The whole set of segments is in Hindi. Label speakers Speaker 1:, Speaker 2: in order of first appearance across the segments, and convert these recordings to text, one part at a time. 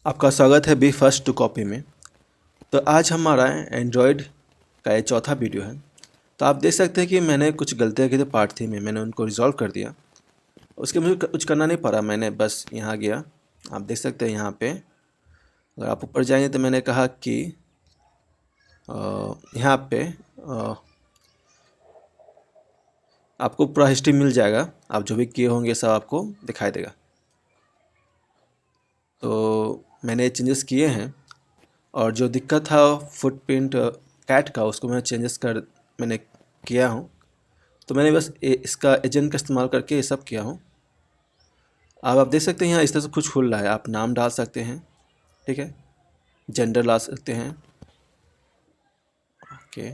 Speaker 1: आपका स्वागत है बी फर्स्ट टू कॉपी में। तो आज हमारा एंड्रॉयड का ये चौथा वीडियो है। तो आप देख सकते हैं कि मैंने कुछ गलतियाँ की थी पार्ट थी में, मैंने उनको रिजॉल्व कर दिया। उसके मुझे कुछ करना नहीं पड़ा, मैंने बस यहाँ गया। आप देख सकते हैं यहाँ पे अगर आप ऊपर जाएंगे तो मैंने कहा कि यहाँ पे आपको पूरा हिस्ट्री मिल जाएगा, आप जो भी किए होंगे सब आपको दिखाई देगा। तो मैंने चेंजेस किए हैं और जो दिक्कत था फुटप्रिंट कैट का, उसको मैंने किया हूँ। तो मैंने बस इसका एजेंट का इस्तेमाल करके ये सब किया हूँ। अब आप देख सकते हैं यहाँ इस तरह से कुछ खुल रहा है, आप नाम डाल सकते हैं, ठीक है, जेंडर ला सकते हैं। ओके,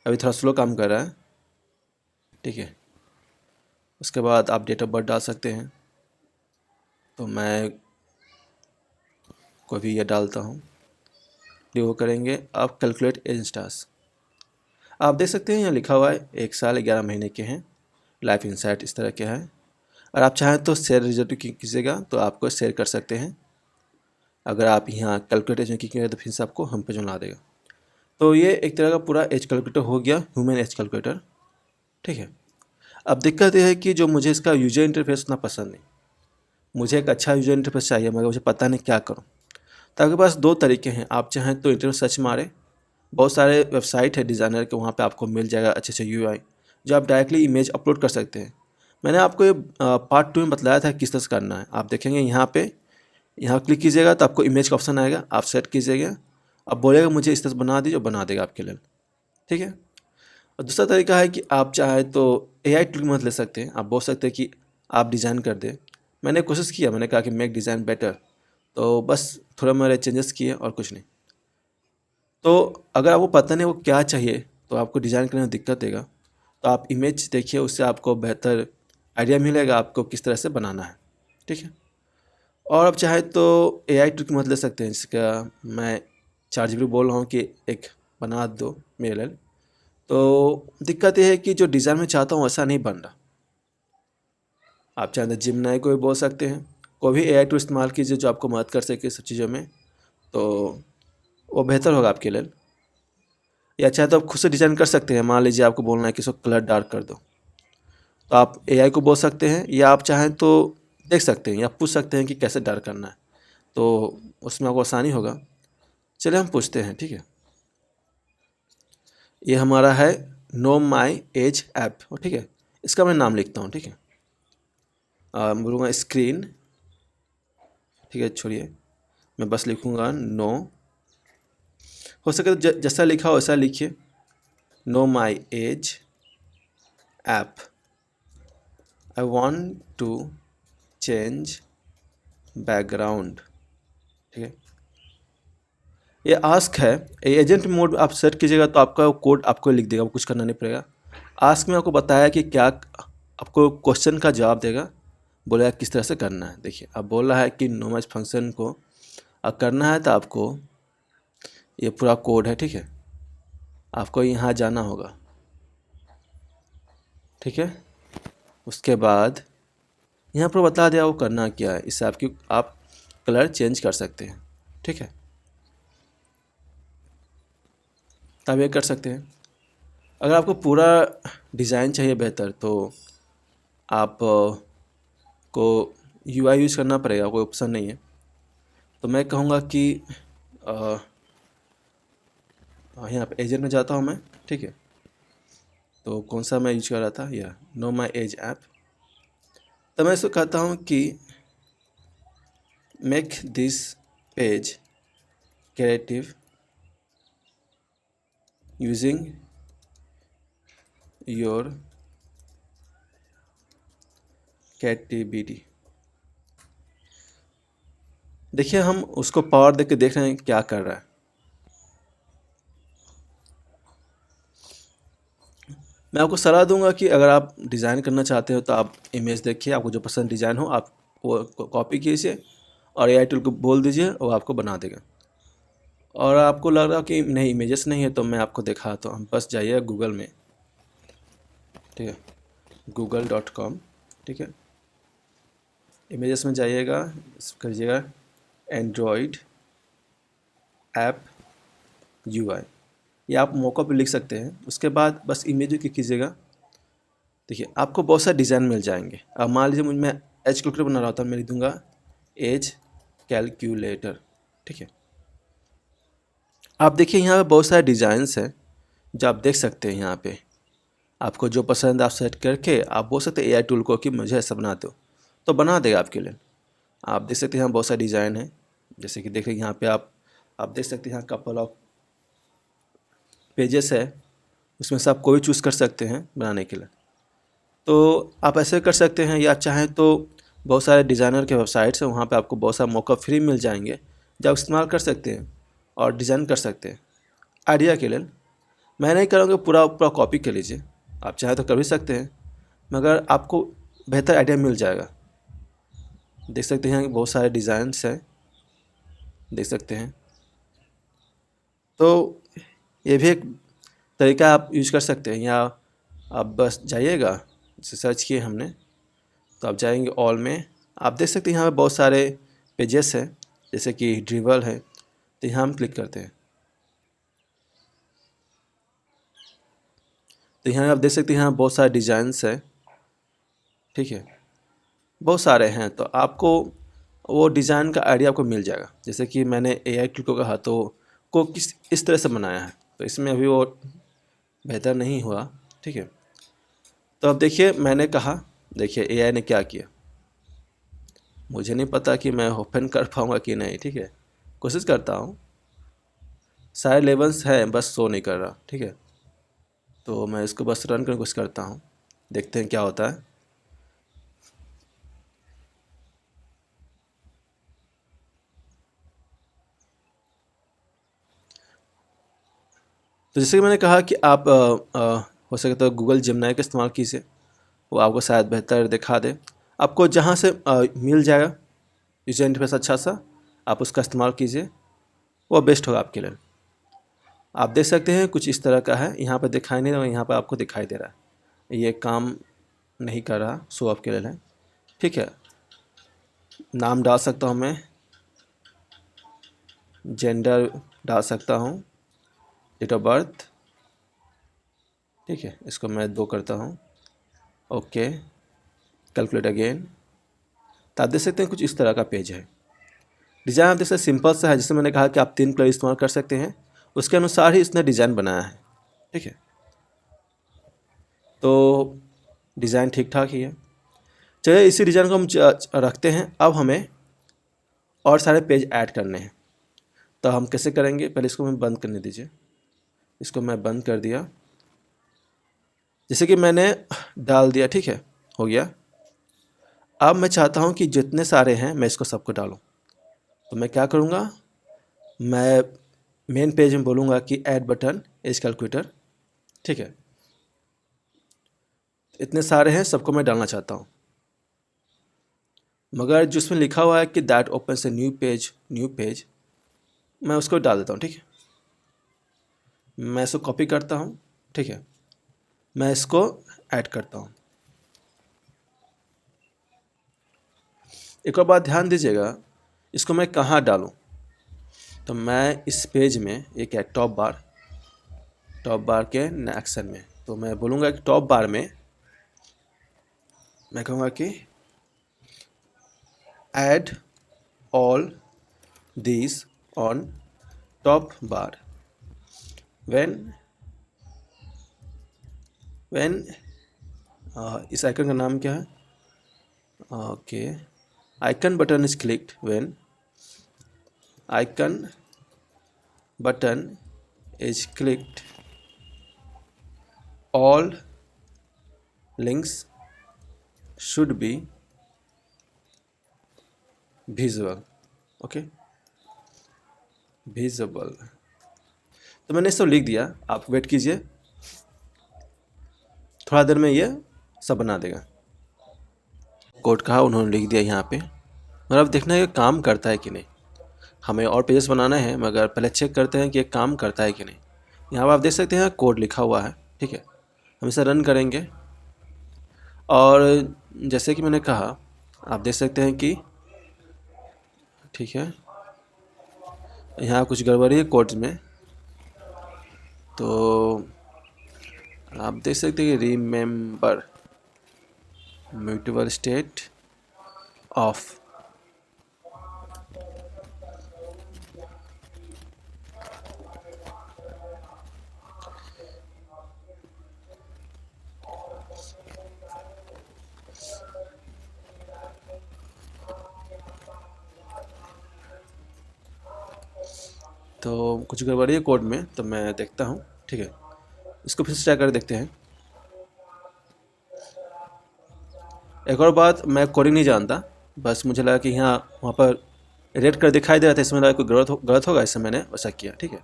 Speaker 1: अभी थोड़ा स्लो काम कर रहा है, ठीक है। उसके बाद आप डेट ऑफ बर्थ डाल सकते हैं, तो मैं कोई भी ये डालता हूँ। वो करेंगे आप कैलकुलेट एज स्टार्स। आप देख सकते हैं यहाँ लिखा हुआ है 1 साल 11 महीने के हैं, लाइफ इंसाइट इस तरह के है। और आप चाहें तो शेयर रिजल्ट कीजिएगा तो आपको शेयर कर सकते हैं। अगर आप यहाँ कैलकुलेट एज कीजिएगा तो फिर से आपको हम पे जो ला देगा। तो ये एक तरह का पूरा एज कैलकुलेटर हो गया, ह्यूमन एज कैलकुलेटर, ठीक है। अब दिक्कत ये है कि जो मुझे इसका यूजर इंटरफेस उतना पसंद नहीं। मुझे एक अच्छा यूजर इंटरफेस चाहिए, मगर मुझे पता नहीं क्या करूँ। तो आपके पास दो तरीके हैं, आप चाहें तो इंटरनेट सर्च मारें, बहुत सारे वेबसाइट है डिज़ाइनर के, वहाँ पे आपको मिल जाएगा अच्छे अच्छे यूआई, जो आप डायरेक्टली इमेज अपलोड कर सकते हैं। मैंने आपको ये पार्ट 2 में बतलाया था किस तरह से करना है। आप देखेंगे यहाँ पे, यहाँ क्लिक कीजिएगा तो आपको इमेज का ऑप्शन आएगा, आप सेट कीजिएगा, अब बोलेगा मुझे इस तरह से बना दीजिए, बना देगा आपके लिए, ठीक है। और दूसरा तरीका है कि आप चाहे तो एआई टूल की मदद ले सकते हैं। आप बोल सकते हैं कि आप डिज़ाइन कर दें। मैंने कोशिश किया, मैंने कहा कि मेक डिज़ाइन बेटर, तो बस थोड़ा मैंने चेंजेस किए और कुछ नहीं। तो अगर आपको पता नहीं वो क्या चाहिए तो आपको डिज़ाइन करने में दिक्कत देगा, तो आप इमेज देखिए, उससे आपको बेहतर आइडिया मिलेगा आपको किस तरह से बनाना है, ठीक है। और आप चाहे तो एआई टूल की मदद ले सकते हैं, जिसका मैं ChatGPT बोल रहा हूँ कि एक बना दो मेरे लिए। तो दिक्कत ये है कि जो डिज़ाइन में चाहता हूँ वैसा नहीं बन रहा। आप चाहे तो जिमनाई को भी बोल सकते हैं, कोई भी एआई टूल इस्तेमाल कीजिए जो आपको मदद कर सके सब चीज़ों में, तो वो बेहतर होगा आपके लिए। या चाहे तो आप खुद से डिज़ाइन कर सकते हैं। मान लीजिए आपको बोलना है कि इसको कलर डार्क कर दो, तो आप एआई को बोल सकते हैं, या आप चाहें तो देख सकते हैं या पूछ सकते हैं कि कैसे डार्क करना है, तो उसमें आपको आसानी होगा। चलिए हम पूछते हैं, ठीक है। ये हमारा है नो माई एज ऐप, ठीक है। इसका मैं नाम लिखता हूँ, ठीक है। बोलूँगा स्क्रीन, ठीक है, छोड़िए, मैं बस लिखूँगा नो। हो सके तो जैसा लिखा हो वैसा लिखिए, know my age app, I want to change background, ठीक है। ये आस्क है, एजेंट मोड आप सेट कीजिएगा तो आपका कोड आपको लिख देगा, वो कुछ करना नहीं पड़ेगा। आस्क में आपको बताया कि क्या आपको क्वेश्चन का जवाब देगा, बोलेगा किस तरह से करना है। देखिए अब बोल रहा है कि नोमैज फंक्शन को करना है तो आपको ये पूरा कोड है, ठीक है। आपको यहाँ जाना होगा, ठीक है। उसके बाद यहाँ पर बता दिया वो करना क्या है, इससे आप कलर चेंज कर सकते हैं, ठीक है। तब ये कर सकते हैं। अगर आपको पूरा डिज़ाइन चाहिए बेहतर, तो आप को यूआई यूज़ करना पड़ेगा, कोई ऑप्शन नहीं है। तो मैं कहूँगा कि यहाँ पे एजेंट में जाता हूँ मैं, ठीक है। तो कौन सा मैं यूज कर रहा था, या नो माई एज ऐप। तो मैं इसको कहता हूँ कि make this page creative using your creativity. देखिए हम उसको पावर देके देख रहे हैं क्या कर रहा है। मैं आपको सलाह दूंगा कि अगर आप डिज़ाइन करना चाहते हो तो आप इमेज देखिए, आपको जो पसंद डिज़ाइन हो आप वो कॉपी कीजिए और एआई टूल को बोल दीजिए, वो आपको बना देगा। और आपको लग रहा हो कि नहीं इमेजेस नहीं है, तो मैं आपको दिखाता हूँ। बस जाइए गूगल में, ठीक है, google.com, ठीक है। इमेजेस में जाइएगा, करिएगा एंड्रॉयड ऐप UI, ये आप मॉकअप लिख सकते हैं। उसके बाद बस इमेज क्लिक कीजिएगा। देखिए आपको बहुत सारे डिज़ाइन मिल जाएंगे। अब मान लीजिए मैं एज कैलकुलेटर बना रहा था, मैं लिख दूंगा एज कैलकुलेटर, ठीक है। आप देखिए यहाँ पे बहुत सारे डिज़ाइंस हैं जो आप देख सकते हैं। यहाँ पे आपको जो पसंद आप सेट करके आप बोल सकते हैं AI टूल को कि मुझे ऐसा बना दो, तो बना देगा आपके लिए। आप देख सकते हैं यहाँ बहुत सारे डिज़ाइन हैं, जैसे कि देखिए यहाँ पे आप देख सकते हैं यहाँ कपल ऑफ पेजेस है, उसमें से आप कोई चूज़ कर सकते हैं बनाने के लिए। तो आप ऐसे कर सकते हैं, या चाहें तो बहुत सारे डिज़ाइनर के वेबसाइट्स हैं, वहाँ पे आपको बहुत सारे मौका फ्री मिल जाएंगे जो आप इस्तेमाल कर सकते हैं और डिज़ाइन कर सकते हैं आइडिया के लिए। मैं नहीं करूँगा पूरा पूरा कॉपी कर लीजिए, आप चाहें तो कर भी सकते हैं, मगर आपको बेहतर आइडिया मिल जाएगा। देख सकते हैं बहुत सारे डिज़ाइंस हैं, देख सकते हैं। तो ये भी एक तरीका आप यूज कर सकते हैं। या आप बस जाइएगा, जैसे सर्च किए हमने, तो आप जाएंगे ऑल में, आप देख सकते हैं यहाँ पे बहुत सारे पेजेस हैं, जैसे कि ड्रिबल है, तो यहाँ हम क्लिक करते हैं। तो यहाँ आप देख सकते हैं यहाँ बहुत सारे डिज़ाइंस है, ठीक है, बहुत सारे हैं। तो आपको वो डिज़ाइन का आइडिया आपको मिल जाएगा। जैसे कि मैंने AI टूल को कहा तो को किस इस तरह से बनाया है, तो इसमें अभी वो बेहतर नहीं हुआ, ठीक है। तो अब देखिए मैंने कहा, देखिए AI ने क्या किया, मुझे नहीं पता कि मैं ओपन कर पाऊँगा कि नहीं, ठीक है, कोशिश करता हूँ। सारे लेवल्स हैं, बस शो नहीं कर रहा, ठीक है। तो मैं इसको बस रन करने की कोशिश करता हूँ, देखते हैं क्या होता है। तो जैसे कि मैंने कहा कि आप हो सके तो गूगल जेमिनी का इस्तेमाल कीजिए, वो आपको शायद बेहतर दिखा दे। आपको जहाँ से मिल जाएगा यूजर इंटरफेस अच्छा सा, आप उसका इस्तेमाल कीजिए, वो बेस्ट होगा आपके लिए। आप देख सकते हैं कुछ इस तरह का है, यहाँ पर दिखाई नहीं रहा, यहाँ पर आपको दिखाई दे रहा है। ये काम नहीं कर रहा, शो ऑफ के लिए है, ठीक है। नाम डाल सकता हूँ मैं, जेंडर डाल सकता हूँ, डेट ऑफ बर्थ, ठीक है, इसको मैं 2 करता हूँ, ओके, कैलकुलेट अगेन। तो आप देख सकते हैं कुछ इस तरह का पेज है। डिज़ाइन आप देख सकते सिंपल सा है, जैसे मैंने कहा कि आप 3 कलर इस्तेमाल कर सकते हैं, उसके अनुसार ही इसने डिज़ाइन बनाया है, ठीक है। तो डिज़ाइन ठीक ठाक ही है। चलिए इसी डिज़ाइन को हम रखते हैं। अब हमें और सारे पेज ऐड करने हैं, तो हम कैसे करेंगे, पहले इसको मैं बंद करने दीजिए। इसको मैं बंद कर दिया, जैसे कि मैंने डाल दिया, ठीक है, हो गया। अब मैं चाहता हूँ कि जितने सारे हैं मैं इसको सबको डालूँ। तो मैं क्या करूँगा, मैं मेन पेज में बोलूँगा कि ऐड बटन एज कैलकुलेटर, ठीक है। इतने सारे हैं, सबको मैं डालना चाहता हूँ, मगर जिसमें लिखा हुआ है कि दैट ओपन से न्यू पेज, मैं उसको डाल देता हूँ, ठीक है। मैं इसको कॉपी करता हूँ, ठीक है, मैं इसको ऐड करता हूँ। एक और बात ध्यान दीजिएगा, इसको मैं कहाँ डालूँ, तो मैं इस पेज में एक है टॉप बार के एक्शन में, तो मैं बोलूँगा कि टॉप बार में मैं कहूँगा कि add all this on top bar when इस आइकन का नाम क्या है, okay, icon button is clicked when icon button is clicked all links should be visible, okay, visible। तो मैंने सब लिख दिया, आप वेट कीजिए, थोड़ा देर में ये सब बना देगा। कोड कहा उन्होंने लिख दिया यहाँ पे, मगर अब देखना है कि काम करता है कि नहीं। हमें और पेजेस बनाना है, मगर पहले चेक करते हैं कि ये काम करता है कि नहीं। यहाँ पर आप देख सकते हैं कोड लिखा हुआ है, ठीक है। हम इसे रन करेंगे, और जैसे कि मैंने कहा, आप देख सकते हैं कि ठीक है, यहाँ कुछ गड़बड़ी है कोड में, तो आप देख सकते हैं कि रिमेंबर म्यूटेबल स्टेट ऑफ। तो कुछ गड़बड़ी है कोड में, तो मैं देखता हूँ, ठीक है। इसको फिर से ट्राई कर देखते हैं। एक और बात, मैं कोडिंग नहीं जानता, बस मुझे लगा कि यहाँ वहाँ पर रेड कर दिखाई दे रहा था, इसमें लगा कोई गलत होगा, इससे मैंने वैसा किया, ठीक है।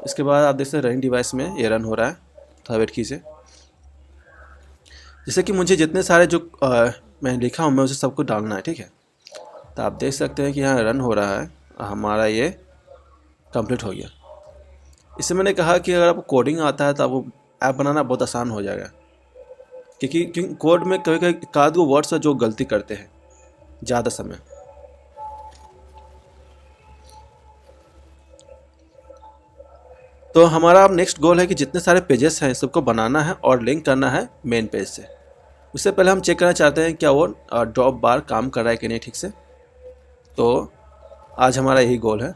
Speaker 1: इसके बाद आप देख सकते हैं रनिंग डिवाइस में ये रन हो रहा है, थोड़ा वेट कीजिए। जैसे कि मुझे जितने सारे जो मैं लिखा हूँ मैं उसे सबको डालना है, ठीक है। तो आप देख सकते हैं कि यहाँ रन हो रहा है, हमारा ये कंप्लीट हो गया। इससे मैंने कहा कि अगर आपको कोडिंग आता है तो आपको ऐप बनाना बहुत आसान हो जाएगा, क्योंकि कोड में कभी कभी एक आध गो वर्ड्स है जो गलती करते हैं ज़्यादा समय। तो हमारा अब नेक्स्ट गोल है कि जितने सारे पेजेस हैं सबको बनाना है और लिंक करना है मेन पेज से। उससे पहले हम चेक करना चाहते हैं क्या वो ड्रॉप बार काम कर रहा है कि नहीं ठीक से। तो आज हमारा यही गोल है।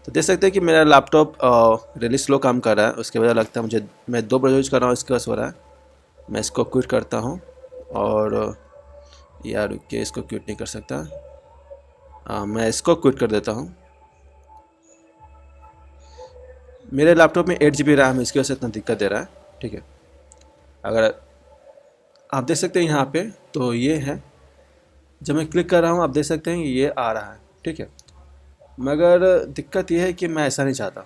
Speaker 1: तो देख सकते हैं कि मेरा लैपटॉप रियली स्लो काम कर रहा है, उसके वजह लगता है मुझे, मैं 2 बार यूज कर रहा हूँ, इसके वजह से हो रहा है। मैं इसको क्विट करता हूँ, और यार रुक के इसको क्विट नहीं कर सकता, मैं इसको क्विट कर देता हूँ। मेरे लैपटॉप में 8 GB रैम है, इसकी वजह से इतना दिक्कत दे रहा है, ठीक है। अगर आप देख सकते हैं यहाँ पे, तो ये है, जब मैं क्लिक कर रहा हूँ आप देख सकते हैं ये आ रहा है, ठीक है। मगर दिक्कत ये है कि मैं ऐसा नहीं चाहता,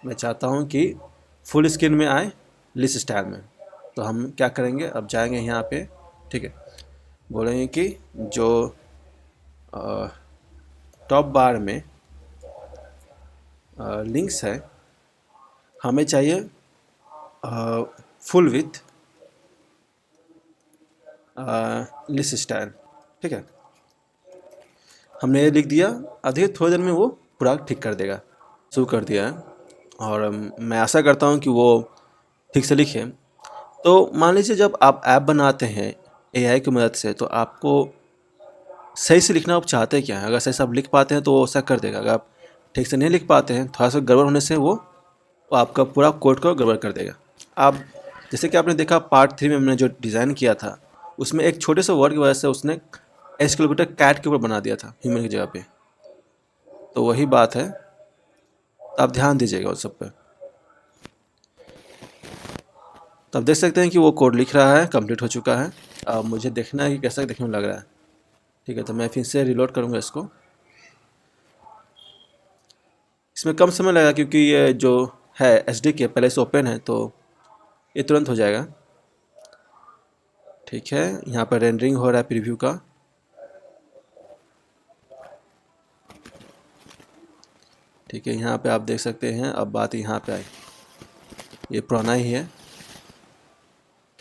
Speaker 1: मैं चाहता हूँ कि फुल स्क्रीन में आए, लिस्ट स्टाइल में। तो हम क्या करेंगे, अब जाएंगे यहाँ पे, ठीक है, बोलेंगे कि जो टॉप बार में लिंक्स है हमें चाहिए फुल विथ लिस्ट स्टाइल, ठीक है। हमने ये लिख दिया, आधे थोड़ी देर में वो पूरा ठीक कर देगा। शुरू कर दिया है, और मैं आशा करता हूँ कि वो ठीक से लिखे। तो मान लीजिए जब आप ऐप बनाते हैं एआई की मदद से, तो आपको सही से लिखना आप चाहते क्या हैं। अगर सही से आप लिख पाते हैं तो वो ऐसा कर देगा, अगर आप ठीक से नहीं लिख पाते हैं, थोड़ा सा गड़बड़ होने से वो आपका पूरा कोड को गड़बड़ कर देगा। आप जैसे कि आपने देखा पार्ट 3 में हमने जो डिज़ाइन किया था, उसमें एक छोटे से वर्ड की वजह से उसने एस्केलेटर कैट के ऊपर बना दिया था ह्यूमन की जगह पे। तो वही बात है, तो आप ध्यान दीजिएगा उस सब पे। तो आप देख सकते हैं कि वो कोड लिख रहा है, कंप्लीट हो चुका है। अब मुझे देखना है कि कैसा देखने में लग रहा है, ठीक है। तो मैं फिर से रिलोड करूँगा इसको। इसमें कम समय लगेगा क्योंकि ये जो है एसडीके पहले से ओपन है, तो ये तुरंत हो जाएगा, ठीक है। यहाँ पर रेंडरिंग हो रहा है प्रीव्यू का, ठीक है। यहाँ पे आप देख सकते हैं, अब बात यहाँ पे आई, ये पुराना ही है,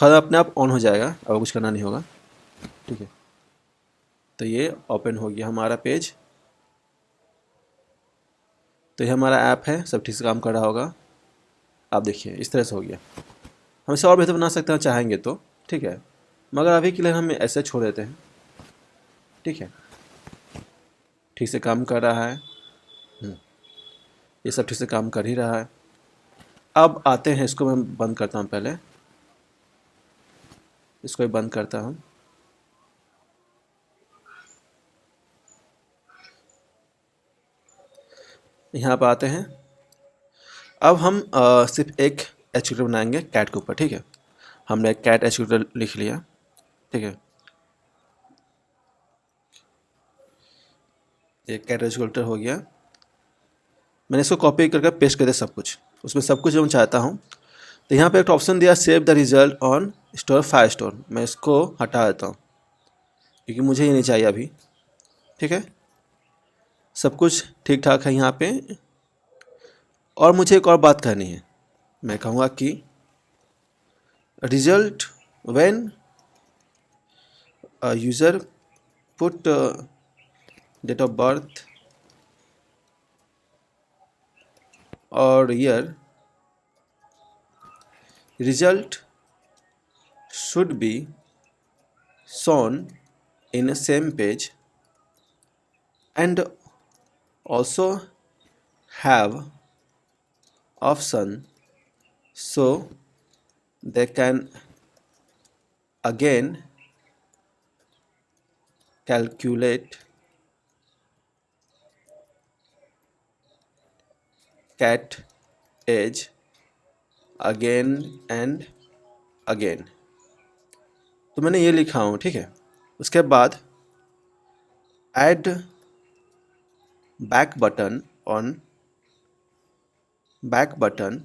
Speaker 1: थोड़ा अपने आप ऑन हो जाएगा, अब कुछ करना नहीं होगा, ठीक है। तो ये ओपन हो गया हमारा पेज। तो ये हमारा ऐप है, सब ठीक से काम कर रहा होगा। आप देखिए इस तरह से हो गया। हम इसे और बेहतर बना सकते हैं चाहेंगे तो, ठीक है, मगर अभी के लिए हम ऐसे छोड़ देते हैं, ठीक है। ठीक से काम कर रहा है, ये सब ठीक से काम कर ही रहा है। अब आते हैं, इसको मैं बंद करता हूँ, पहले इसको भी बंद करता हूँ। यहाँ पर आते हैं। अब हम सिर्फ एक एचटीएमएल बनाएंगे कैट के ऊपर, ठीक है। हमने एक कैट एचटीएमएल लिख लिया, ठीक है। ये कैट एचटीएमएल हो गया। मैंने इसको कॉपी करके पेस्ट कर दिया सब कुछ, उसमें सब कुछ जो मैं चाहता हूँ। तो यहाँ पे एक ऑप्शन दिया save the result on store file store, मैं इसको हटा देता हूँ क्योंकि मुझे ये नहीं चाहिए अभी, ठीक है। सब कुछ ठीक ठाक है यहाँ पे। और मुझे एक और बात कहनी है, मैं कहूँगा कि result when user put date of birth और year result should be shown in the same page and also have option so they can again calculate cat age again and again। तो मैंने ये लिखा हूँ, ठीक है। उसके बाद add back button on back button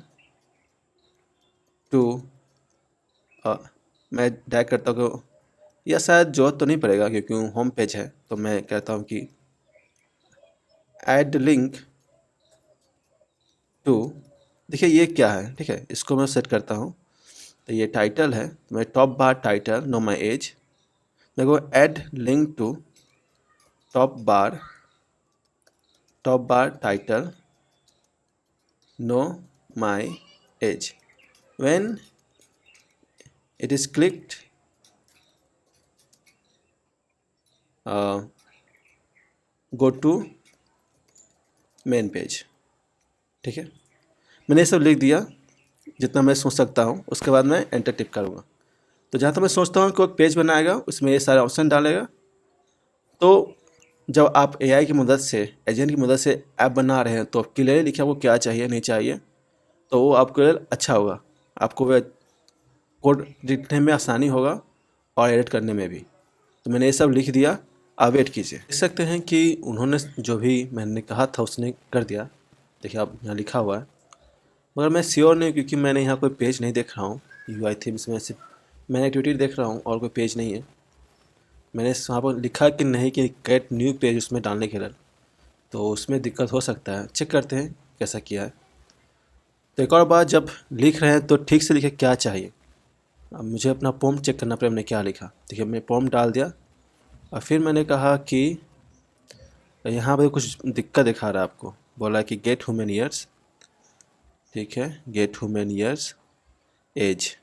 Speaker 1: to मैं ड्रैग करता हूँ, या शायद जरूरत तो नहीं पड़ेगा क्योंकि होम पेज है, तो मैं कहता हूँ कि ऐड लिंक टू, देखिए ये क्या है, ठीक है। इसको मैं सेट करता हूँ, तो ये टाइटल है, तो मैं top bar title know my age, मेरे को add link to top bar title know my age. When it is clicked go to main page, ठीक है। मैंने ये सब लिख दिया जितना मैं सोच सकता हूँ। उसके बाद मैं एंटर टिप करूँगा। तो जहाँ तक मैं सोचता हूँ कि वो पेज बनाएगा, उसमें ये सारे ऑप्शन डालेगा। तो जब आप एआई की मदद से, एजेंट की मदद से ऐप बना रहे हैं, तो क्लियरली लिखा वो क्या चाहिए नहीं चाहिए, तो वो आपके लिए अच्छा होगा। आपको वह कोड लिखने में आसानी होगा और एडिट करने में भी। तो मैंने ये सब लिख दिया, आप वेट कीजिए। देख सकते हैं कि उन्होंने जो भी मैंने कहा था उसने कर दिया। देखिए आप यहाँ लिखा हुआ है, मगर मैं श्योर नहीं, क्योंकि मैंने यहाँ कोई पेज नहीं देख रहा हूँ। UI थीम्स में सिर्फ मैंने एक्टिविटी देख रहा हूँ और कोई पेज नहीं है। मैंने वहाँ पर लिखा कि नहीं कि क्रिएट न्यू पेज उसमें डालने के लिए, तो उसमें दिक्कत हो सकता है। चेक करते हैं कैसा किया है। तो एक और बात, जब लिख रहे हैं तो ठीक से लिखे क्या चाहिए। अब मुझे अपना प्रॉम्प्ट चेक करना पड़ेगा, मैंने क्या लिखा। देखिए मैं प्रॉम्प्ट डाल दिया और फिर मैंने कहा कि यहाँ पर कुछ दिक्कत दिखा रहा है आपको। बोला कि गेट ह्यूमन ईयर्स, ठीक है, गेट ह्यूमन ईयर्स एज,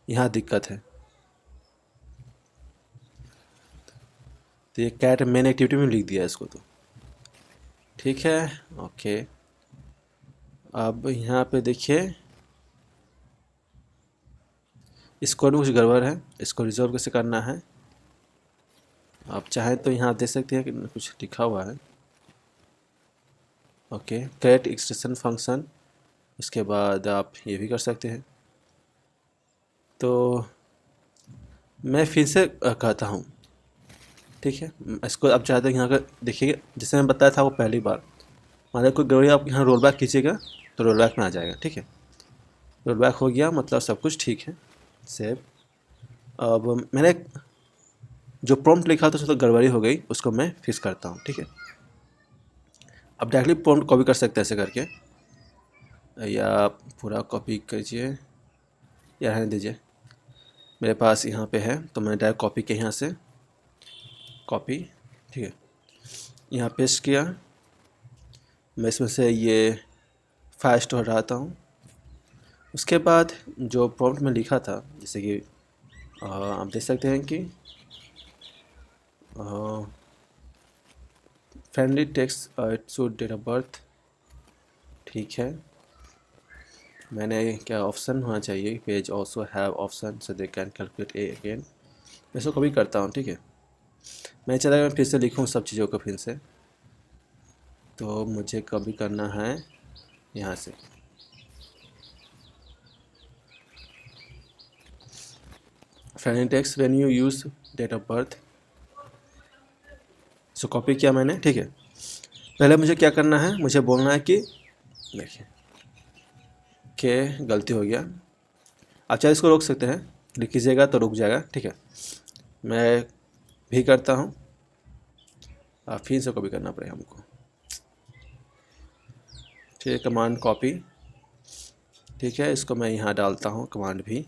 Speaker 1: यहाँ दिक्कत है। तो ये कैट मेन एक्टिविटी में लिख दिया इसको, तो ठीक है, ओके। अब यहाँ पे देखिए इसको भी कुछ गड़बड़ है, इसको रिजॉल्व कैसे करना है। आप चाहें तो यहाँ देख सकते हैं कि कुछ लिखा हुआ है, ओके, क्रिएट एक्सटेंशन फंक्शन। उसके बाद आप ये भी कर सकते हैं। तो मैं फिर से कहता हूँ, ठीक है। इसको आप चाहते हैं यहाँ का देखिए, जैसे मैं बताया था वो पहली बार, मान कोई गड़बड़ी आप यहाँ रोल बैक कीजिएगा तो रोल बैक में आ जाएगा, ठीक है। रोल बैक हो गया, मतलब सब कुछ ठीक है, सेव। अब मैंने जो प्रॉम्प्ट लिखा था उसमें तो गड़बड़ी हो गई, उसको मैं फिक्स करता हूँ, ठीक है। अब डायरेक्टली प्रॉम्प्ट कॉपी कर सकते हैं ऐसे करके, या पूरा कॉपी कीजिए या रहने दीजिए। मेरे पास यहाँ पे है तो मैं डायरेक्ट कॉपी के यहाँ से कॉपी, ठीक है, यहाँ पेस्ट किया। मैं इसमें से ये फाइल स्टोर हटाता हूँ। उसके बाद जो प्रॉम्प्ट में लिखा था, जैसे कि आप देख सकते हैं कि friendly text it should date of birth, ठीक है। मैंने क्या ऑप्शन होना चाहिए, page also have option so they can calculate a again. मैं इसको कभी करता हूँ, ठीक है। मैं चला मैं फिर से लिखूँ सब चीज़ों को फिर से, तो मुझे कभी करना है यहाँ से। Friendly text when you use date of birth, so copy किया मैंने, ठीक है। पहले मुझे क्या करना है, मुझे बोलना है कि देखिए कि गलती हो गया। आप चाहे इसको रोक सकते हैं, क्लिक कीजिएगा तो रुक जाएगा, ठीक है। मैं भी करता हूँ, फिर से कॉपी करना पड़ेगा हमको, ठीक है। कमांड कॉपी, ठीक है, इसको मैं यहाँ डालता हूँ, कमांड भी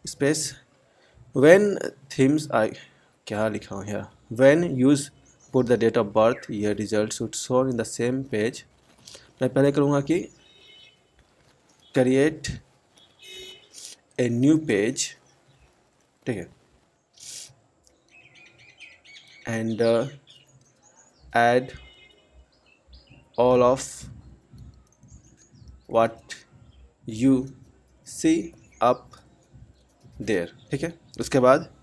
Speaker 1: स्पेस। व्हेन थीम्स आई, क्या लिखा हूँ यहाँ, when use put the date of birth year result should show in the same page. मैं पहले करूँगा कि क्रिएट ए न्यू पेज, ठीक है, and add all of what you see up there, ठीक है। उसके बाद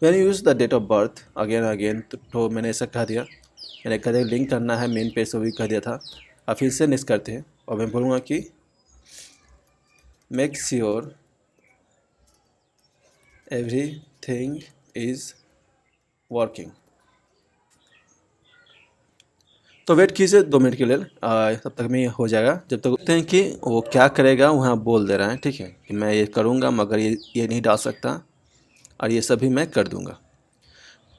Speaker 1: मैंने use the date of birth again again, तो मैंने ऐसा कह दिया, मैंने कह दिया लिंक करना है मेन पेज से, भी कह दिया था। अब फिर से नेक्स्ट करते हैं और मैं बोलूँगा कि make sure everything is working. तो वेट कीजिए 2 मिनट के लिए, तब तक में ये हो जाएगा। जब तक देखते हैं कि वो क्या करेगा, वहाँ बोल दे रहा है, ठीक है, कि मैं ये करूँगा मगर ये नहीं डाल सकता, और ये सभी मैं कर दूँगा।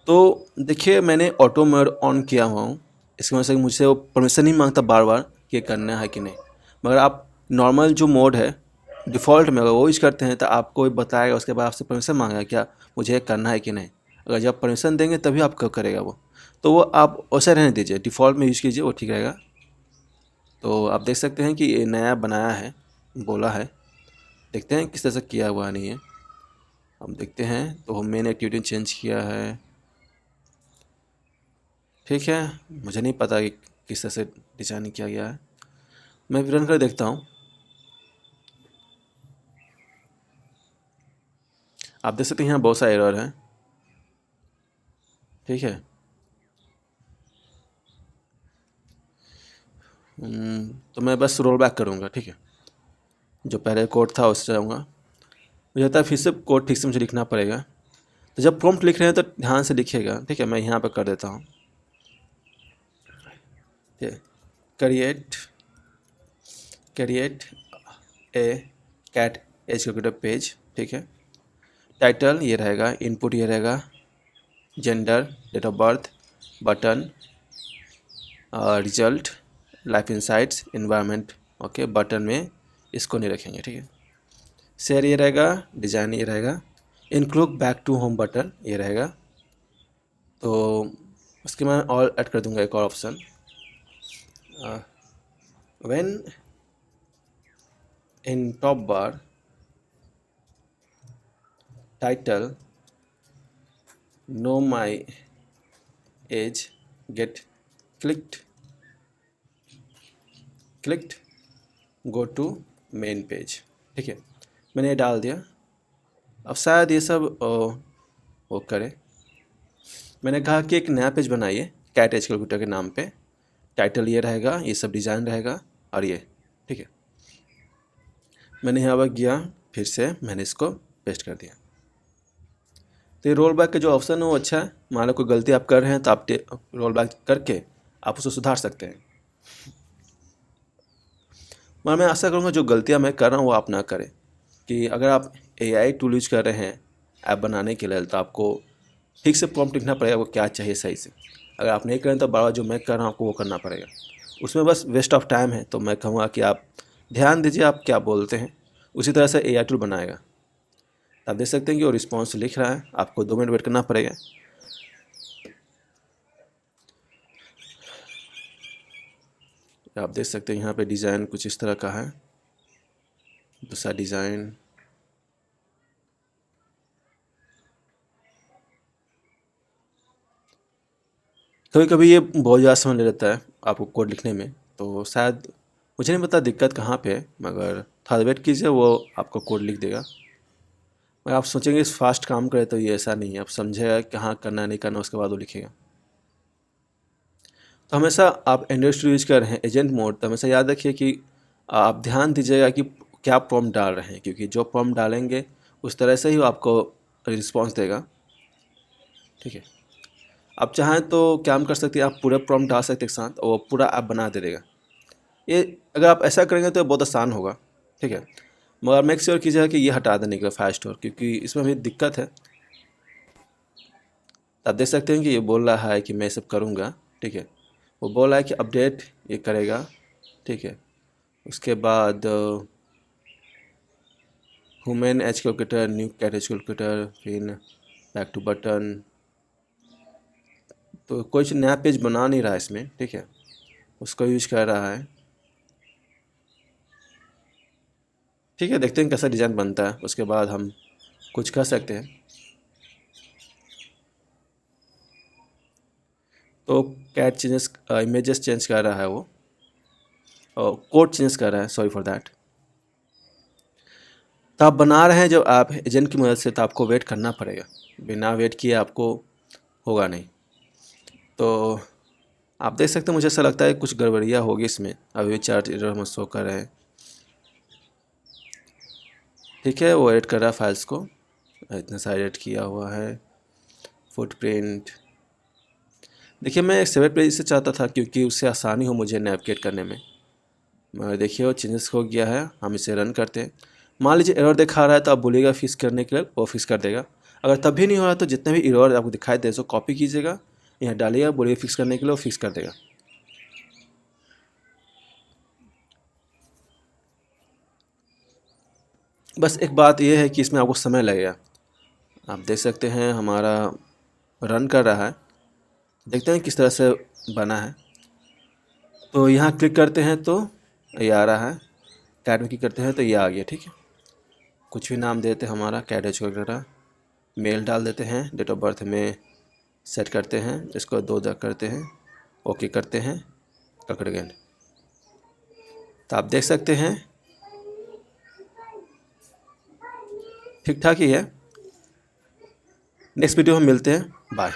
Speaker 1: तो देखिए मैंने ऑटो मोड ऑन किया हुआ हूँ, इसकी वजह से मुझसे वो परमिशन नहीं मांगता बार बार कि ये करना है कि नहीं। मगर आप नॉर्मल जो मोड है डिफ़ॉल्ट में अगर वो यूज़ करते हैं तो आपको बताएगा, उसके बाद आपसे परमिशन मांगेगा क्या मुझे ये करना है कि नहीं। अगर जब परमिशन देंगे तभी आपको करेगा वो, तो वो आप वैसे रहने दीजिए, डिफ़ॉल्ट में यूज़ कीजिए, वो ठीक रहेगा। तो आप देख सकते हैं कि ये नया बनाया है, बोला है, देखते हैं किस तरह से किया हुआ नहीं है। हम देखते हैं, तो मेन एक्टिविटी चेंज किया है, ठीक है। मुझे नहीं पता कि किस तरह से डिज़ाइन किया गया है, मैं रन कर देखता हूँ। आप देख सकते हैं यहाँ बहुत सारे एरर हैं, ठीक है। तो मैं बस रोल बैक करूँगा, ठीक है। जो पहले कोड था उससे जाऊँगा, मुझे लगता है फिर से कोड ठीक से मुझे लिखना पड़ेगा। तो जब प्रॉम्प्ट लिख रहे हैं तो ध्यान से लिखिएगा, ठीक है। मैं यहाँ पर कर देता हूँ, ठीक है। Create a cat age calculator page, ठीक है। टाइटल ये रहेगा, इनपुट ये रहेगा, gender, date of birth, button, result, life insights, environment, okay. Button में इसको नहीं रखेंगे, ठीक है। शेयर ये रहेगा, डिज़ाइन ये रहेगा, include back to home button ये रहेगा। तो उसके मैं और ऐड कर दूंगा एक और option, when in top bar title know my age get clicked go to main page, ठीक है। मैंने ये डाल दिया। अब शायद ये सब वो करे। मैंने कहा कि एक नया पेज बनाइए कैट एज कैलकुलेटर के नाम पे, टाइटल ये रहेगा, ये सब डिज़ाइन रहेगा, और ये, ठीक है। मैंने यहाँ पर गया, फिर से मैंने इसको पेस्ट कर दिया। तो ये रोल बैक का जो ऑप्शन है वो अच्छा है। मान लो कोई गलती आप कर रहे हैं तो आप रोल बैक करके आप उसको सुधार सकते हैं। मगर मैं आशा करूँगा जो गलतियाँ मैं कर रहा हूँ वो आप ना करें, कि अगर आप AI टूल यूज कर रहे हैं ऐप बनाने के लिए तो आपको ठीक से प्रॉम्प्ट लिखना पड़ेगा वो क्या चाहिए सही से। अगर आप नहीं करें तो बार बार जो मैं कर रहा हूँ आपको वो करना पड़ेगा, उसमें बस वेस्ट ऑफ टाइम है। तो मैं कहूँगा कि आप ध्यान दीजिए आप क्या बोलते हैं, उसी तरह से AI टूल बनाएगा। आप देख सकते हैं कि वो रिस्पॉन्स लिख रहा है, आपको 2 मिनट वेट करना पड़ेगा। आप देख सकते हैं यहाँ पे डिज़ाइन कुछ इस तरह का है, दूसरा डिज़ाइन, कभी कभी ये बहुत ज़्यादा समय ले लेता है आपको कोड लिखने में। तो शायद मुझे नहीं पता दिक्कत कहाँ पे है, मगर थोड़ा वेट कीजिए, वो आपको कोड लिख देगा। मगर आप सोचेंगे इस फास्ट काम करे, तो ये ऐसा नहीं है। आप समझेगा कहाँ करना नहीं करना, उसके बाद वो लिखेगा। तो हमेशा आप एंड्रॉइड स्टूडियो यूज कर रहे हैं एजेंट मोड, तो हमेशा याद रखिए कि आप ध्यान दीजिएगा कि क्या प्रॉम्प्ट डाल रहे हैं, क्योंकि जो प्रॉम्प्ट डालेंगे उस तरह से ही वो आपको रिस्पॉन्स देगा, ठीक है। आप चाहें तो क्या हम कर सकते हैं, आप पूरा प्रॉम्प्ट डाल सकते हैं एक साथ और वो पूरा आप बना दे देगा। ये अगर आप ऐसा करेंगे तो बहुत आसान होगा, ठीक है। मगर मेक श्योर कीजिएगा कि ये हटा देने का फाइल स्टोर, क्योंकि इसमें भी दिक्कत है। आप देख सकते हैं कि ये बोल रहा है कि मैं सब करूँगा, ठीक है। वो बोल रहा है कि अपडेट ये करेगा, ठीक है। उसके बाद human age calculator, new cat age calculator, फिर बैक टू बटन। तो कोई नया पेज बना नहीं रहा है इसमें, ठीक है, उसको यूज कर रहा है। ठीक है, देखते हैं कैसा डिज़ाइन बनता है, उसके बाद हम कुछ कर सकते हैं। तो कैट चेंजेस इमेजेस चेंज कर रहा है वो, और कोड चेंज कर रहा है, सॉरी फॉर दैट। तो आप बना रहे हैं जो आप एजेंट की मदद से, तो आपको वेट करना पड़ेगा, बिना वेट किए आपको होगा नहीं। तो आप देख सकते हैं, मुझे ऐसा लगता है कुछ गड़बड़ियाँ होगी इसमें, अभी भी चार्ट एरर में शो कर रहे हैं। ठीक है, वो एडिट कर रहा है फाइल्स को, इतना सारा एडिट किया हुआ है। फुटप्रिंट देखिए, मैं एक सेपरेट पेज से चाहता था क्योंकि उससे आसानी हो मुझे नेविगेट करने में। मगर देखिए वो चेंजेस हो गया है, हम इसे रन करते हैं। मान लीजिए एरर दिखा रहा है तो आप बोलिएगा फिक्स करने के लिए, वो फिक्स कर देगा। अगर तब भी नहीं हो रहा तो जितने भी एरर आपको दिखाई दे उसको कॉपी कीजिएगा, यहाँ डालिएगा, बोलिएगा फिक्स करने के लिए, वो फिक्स कर देगा। बस एक बात यह है कि इसमें आपको समय लगेगा। आप देख सकते हैं हमारा रन कर रहा है, देखते हैं किस तरह से बना है। तो यहाँ क्लिक करते हैं तो ये आ रहा है, कैट में क्लिक करते हैं तो ये आ गया। ठीक है, कुछ भी नाम देते हैं हमारा, कैट एच वगैरह, मेल डाल देते हैं, डेट ऑफ बर्थ में सेट करते हैं, इसको 2 तक करते हैं, ओके करते हैं, पकड़ गए। तो आप देख सकते हैं ठीक ठाक ही है। नेक्स्ट वीडियो में मिलते हैं, बाय।